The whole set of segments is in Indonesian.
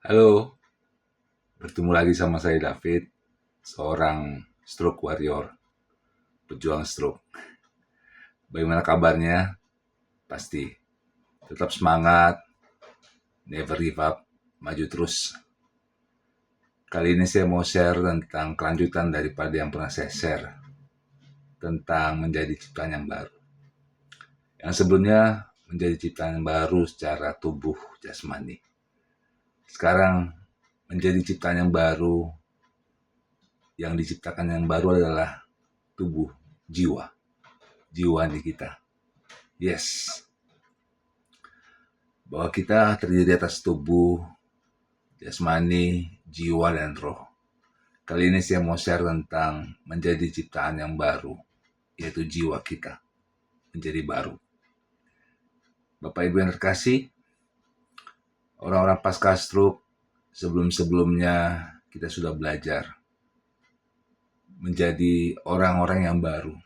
Halo, bertemu lagi sama saya David, seorang stroke warrior, pejuang stroke. Bagaimana kabarnya? Pasti tetap semangat, never give up, maju terus. Kali ini saya mau share tentang kelanjutan daripada yang pernah saya share tentang menjadi ciptaan yang baru. Yang sebelumnya menjadi ciptaan yang baru secara tubuh jasmani. Sekarang menjadi ciptaan yang baru, yang diciptakan yang baru adalah tubuh jiwa di kita. Yes, bahwa kita terdiri atas tubuh, jasmani, jiwa, dan roh. Kali ini saya mau share tentang menjadi ciptaan yang baru, yaitu jiwa kita menjadi baru. Bapak Ibu yang terkasih, orang-orang pasca stroke sebelum-sebelumnya kita sudah belajar menjadi orang-orang yang baru.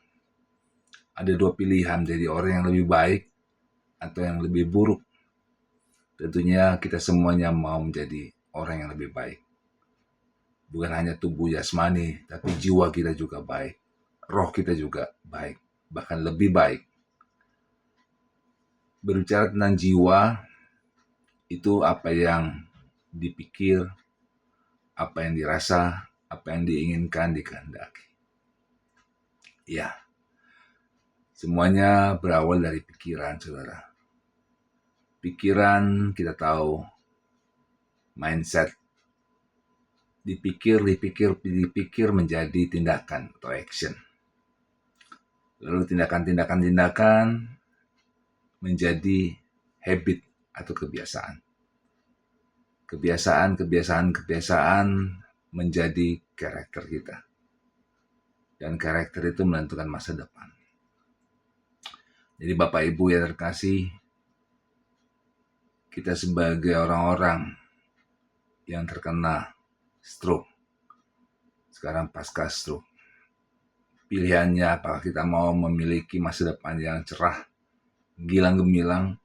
Ada dua pilihan, jadi orang yang lebih baik atau yang lebih buruk. Tentunya kita semuanya mau menjadi orang yang lebih baik. Bukan hanya tubuh jasmani, tapi jiwa kita juga baik. Roh kita juga baik, bahkan lebih baik. Berbicara tentang jiwa, itu apa yang dipikir, apa yang dirasa, apa yang diinginkan, dikehendaki. Ya, semuanya berawal dari pikiran, saudara. Pikiran kita tahu, mindset, dipikir menjadi tindakan atau action. Lalu tindakan menjadi habit atau kebiasaan. Kebiasaan menjadi karakter kita. Dan karakter itu menentukan masa depan. Jadi Bapak Ibu yang terkasih, kita sebagai orang-orang yang terkena stroke, sekarang pasca stroke, pilihannya apakah kita mau memiliki masa depan yang cerah, gilang gemilang,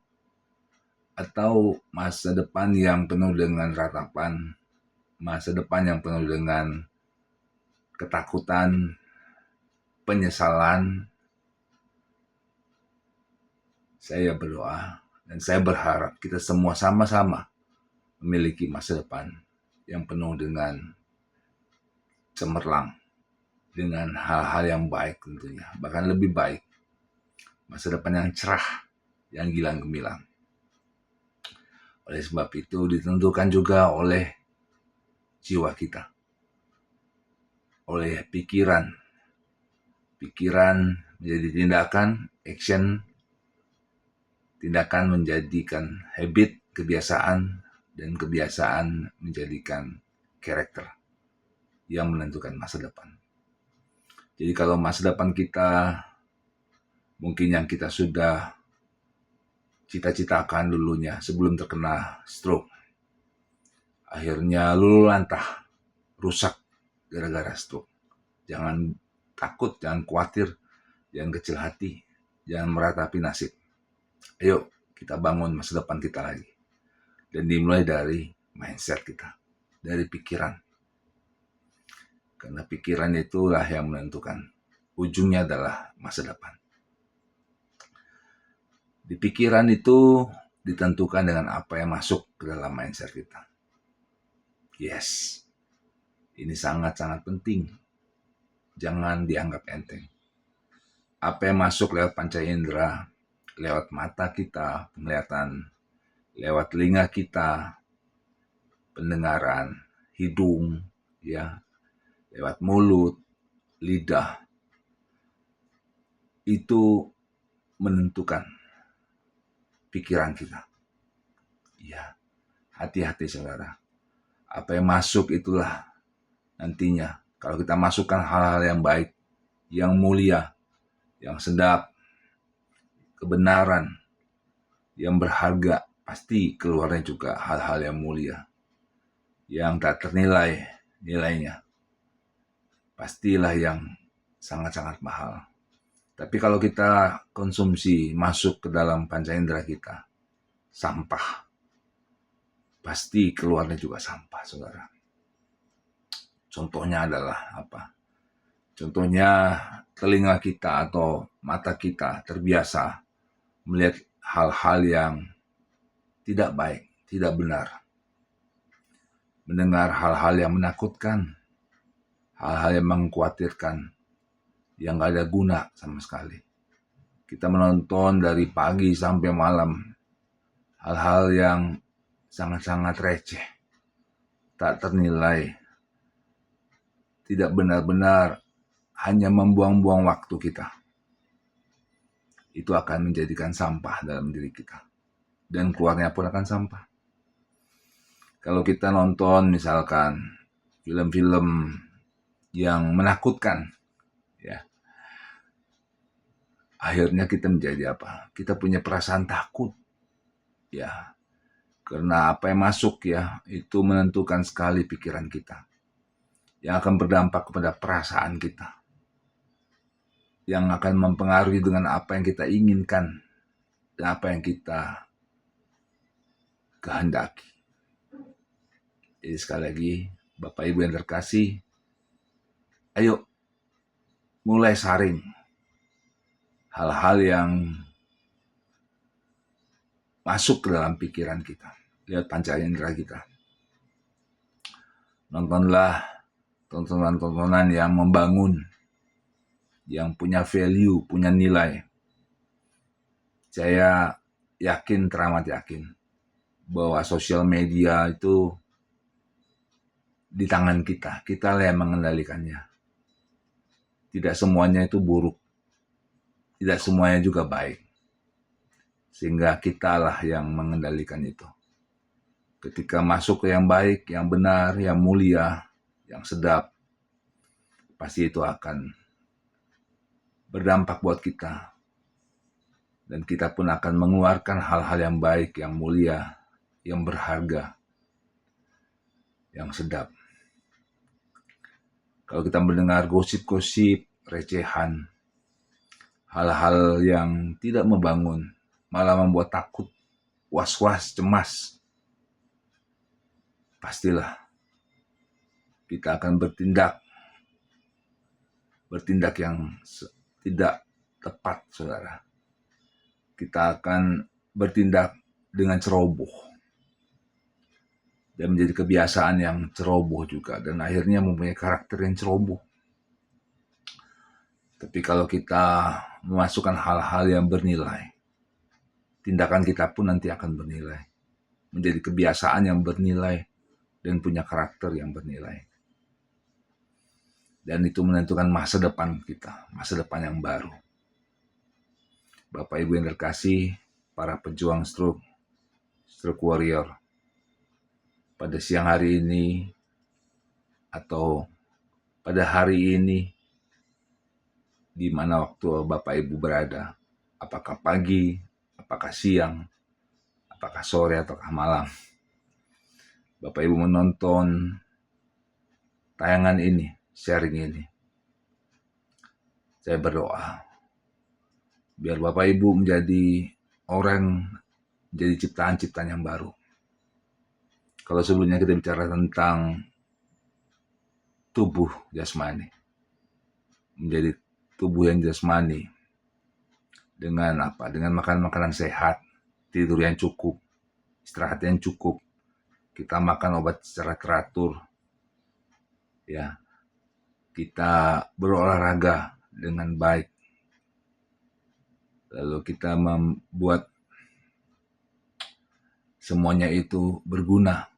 atau masa depan yang penuh dengan ratapan, masa depan yang penuh dengan ketakutan, penyesalan. Saya berdoa dan saya berharap kita semua sama-sama memiliki masa depan yang penuh dengan cemerlang, dengan hal-hal yang baik tentunya, bahkan lebih baik. Masa depan yang cerah, yang gilang gemilang. Oleh sebab itu ditentukan juga oleh jiwa kita, oleh pikiran menjadi tindakan, action, tindakan menjadikan habit, kebiasaan, dan kebiasaan menjadikan karakter yang menentukan masa depan. Jadi kalau masa depan kita mungkin yang kita sudah cita-citakan dulunya sebelum terkena stroke, akhirnya luluh lantah, rusak gara-gara stroke. Jangan takut, jangan khawatir, jangan kecil hati, jangan meratapi nasib. Ayo kita bangun masa depan kita lagi. Dan dimulai dari mindset kita, dari pikiran. Karena pikiran itulah yang menentukan. Ujungnya adalah masa depan. Di pikiran itu ditentukan dengan apa yang masuk ke dalam mindset kita. Yes, ini sangat-sangat penting. Jangan dianggap enteng. Apa yang masuk lewat panca indera, lewat mata kita, penglihatan, lewat telinga kita, pendengaran, hidung, ya, lewat mulut, lidah, itu menentukan pikiran kita. Ya, hati-hati saudara. Apa yang masuk itulah nantinya. Kalau kita masukkan hal-hal yang baik, yang mulia, yang sedap, kebenaran, yang berharga, pasti keluarnya juga hal-hal yang mulia, yang tak ternilai nilainya. Pastilah yang sangat-sangat mahal. Tapi kalau kita konsumsi masuk ke dalam panca indera kita, sampah, pasti keluarnya juga sampah, saudara. Contohnya adalah apa? Contohnya telinga kita atau mata kita terbiasa melihat hal-hal yang tidak baik, tidak benar. Mendengar hal-hal yang menakutkan, hal-hal yang mengkhawatirkan, yang gak ada guna sama sekali. Kita menonton dari pagi sampai malam hal-hal yang sangat-sangat receh, tak ternilai, tidak benar-benar, hanya membuang-buang waktu kita. Itu akan menjadikan sampah dalam diri kita. Dan keluarnya pun akan sampah. Kalau kita nonton misalkan film-film yang menakutkan, ya, akhirnya kita menjadi apa? Kita punya perasaan takut, ya, karena apa yang masuk, ya, itu menentukan sekali pikiran kita, yang akan berdampak kepada perasaan kita, yang akan mempengaruhi dengan apa yang kita inginkan dan apa yang kita kehendaki. Jadi sekali lagi, Bapak Ibu yang terkasih, ayo mulai saring hal-hal yang masuk ke dalam pikiran kita lewat panca indera kita. Nontonlah tontonan-tontonan yang membangun, yang punya value, punya nilai. Saya yakin, teramat yakin, bahwa sosial media itu di tangan kita. Kita lah yang mengendalikannya. Tidak semuanya itu buruk. Tidak semuanya juga baik. Sehingga kitalah yang mengendalikan itu. Ketika masuk ke yang baik, yang benar, yang mulia, yang sedap, pasti itu akan berdampak buat kita. Dan kita pun akan mengeluarkan hal-hal yang baik, yang mulia, yang berharga, yang sedap. Kalau kita mendengar gosip-gosip, recehan, hal-hal yang tidak membangun, malah membuat takut, was-was, cemas, pastilah kita akan bertindak yang tidak tepat, saudara. Kita akan bertindak dengan ceroboh dan menjadi kebiasaan yang ceroboh juga, dan akhirnya mempunyai karakter yang ceroboh. Tapi kalau kita memasukkan hal-hal yang bernilai, tindakan kita pun nanti akan bernilai, menjadi kebiasaan yang bernilai dan punya karakter yang bernilai. Dan itu menentukan masa depan kita, masa depan yang baru. Bapak Ibu yang terkasih, para pejuang stroke warrior, pada siang hari ini atau pada hari ini, di mana waktu Bapak Ibu berada, apakah pagi, apakah siang, apakah sore, ataukah malam, Bapak Ibu menonton tayangan ini, sharing ini, saya berdoa biar Bapak Ibu menjadi orang, menjadi ciptaan-ciptaan yang baru. Kalau sebelumnya kita bicara tentang tubuh jasmani, menjadi tubuh yang jasmani dengan apa? Dengan makan makanan sehat, tidur yang cukup, istirahat yang cukup, kita makan obat secara teratur, ya, kita berolahraga dengan baik, lalu kita membuat semuanya itu berguna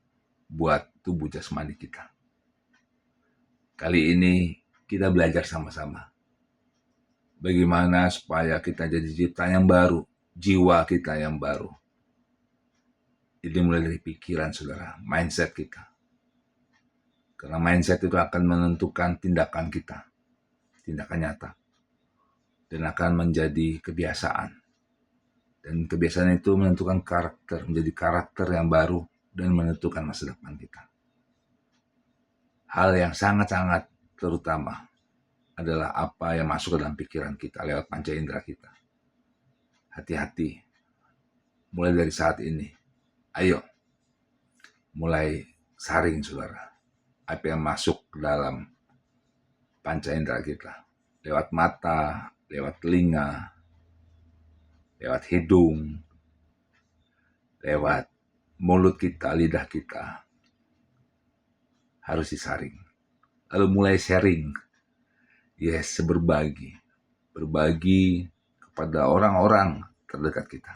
buat tubuh jasmani kita. Kali ini kita belajar sama-sama bagaimana supaya kita jadi ciptaan yang baru, jiwa kita yang baru. Jadi mulai dari pikiran, saudara, mindset kita. Karena mindset itu akan menentukan tindakan kita, tindakan nyata, dan akan menjadi kebiasaan. Dan kebiasaan itu menentukan karakter, menjadi karakter yang baru dan menentukan masa depan kita. Hal yang sangat-sangat terutama adalah apa yang masuk ke dalam pikiran kita lewat panca indera kita. Hati-hati, mulai dari saat ini. Ayo, mulai saring, saudara, apa yang masuk ke dalam panca indera kita, lewat mata, lewat telinga, lewat hidung, lewat mulut kita, lidah kita, harus disaring. Lalu mulai sharing, berbagi kepada orang-orang terdekat kita.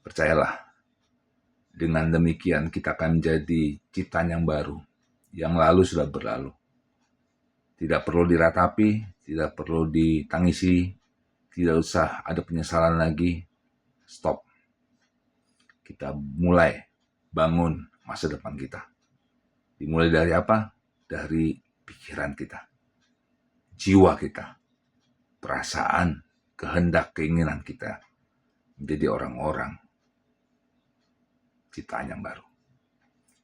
Percayalah, dengan demikian kita akan menjadi ciptaan yang baru. Yang lalu sudah berlalu. Tidak perlu diratapi, tidak perlu ditangisi, tidak usah ada penyesalan lagi. Stop. Kita mulai bangun masa depan kita. Dimulai dari apa? Dari pikiran kita, jiwa kita, perasaan, kehendak, keinginan kita menjadi orang-orang ciptaan yang baru.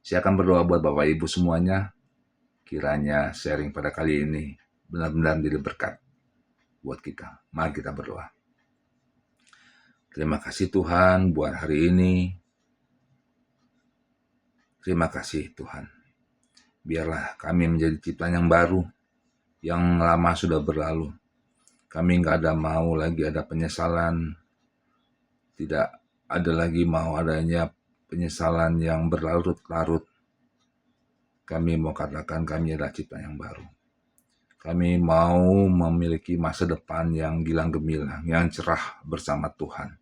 Saya akan berdoa buat Bapak Ibu semuanya, kiranya sharing pada kali ini benar-benar menjadi berkat buat kita. Mari kita berdoa. Terima kasih Tuhan buat hari ini. Terima kasih Tuhan. Biarlah kami menjadi ciptaan yang baru, yang lama sudah berlalu. Kami nggak ada mau lagi ada penyesalan, tidak ada lagi mau adanya penyesalan yang berlarut-larut. Kami mau katakan kami adalah ciptaan yang baru. Kami mau memiliki masa depan yang gilang gemilang, yang cerah bersama Tuhan.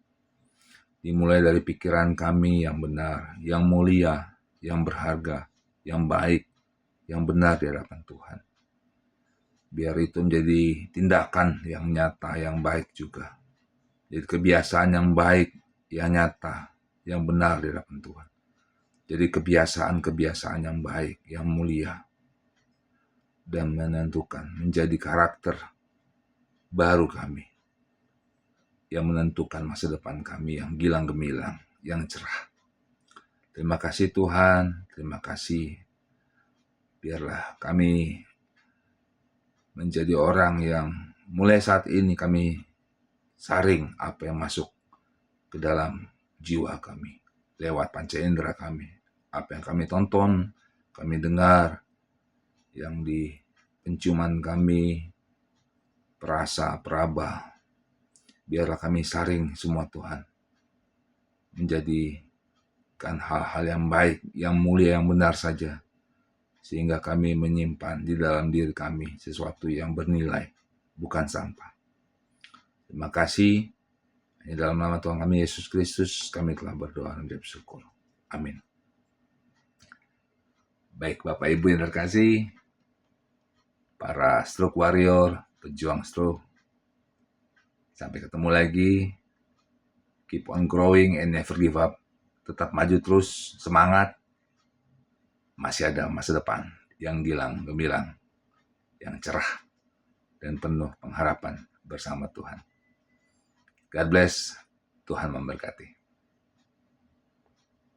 Dimulai dari pikiran kami yang benar, yang mulia, yang berharga, yang baik, yang benar di hadapan Tuhan. Biar itu menjadi tindakan yang nyata, yang baik juga. Jadi kebiasaan yang baik, yang nyata, yang benar di hadapan Tuhan. Jadi kebiasaan-kebiasaan yang baik, yang mulia, dan menentukan menjadi karakter baru kami, yang menentukan masa depan kami yang gilang gemilang, yang cerah. Terima kasih Tuhan, terima kasih. Biarlah kami menjadi orang yang mulai saat ini kami saring apa yang masuk ke dalam jiwa kami, lewat panca indera kami. Apa yang kami tonton, kami dengar, yang di penciuman kami, perasa, peraba. Biarlah kami saring semua Tuhan, menjadikan hal-hal yang baik, yang mulia, yang benar saja. Sehingga kami menyimpan di dalam diri kami sesuatu yang bernilai, bukan sampah. Terima kasih. Di dalam nama Tuhan kami Yesus Kristus, kami telah berdoa dan bersyukur. Amin. Baik Bapak Ibu yang terkasih, para stroke warrior, pejuang stroke, sampai ketemu lagi. Keep on growing and never give up. Tetap maju terus, semangat. Masih ada masa depan yang gilang gemilang, yang cerah, dan penuh pengharapan bersama Tuhan. God bless. Tuhan memberkati.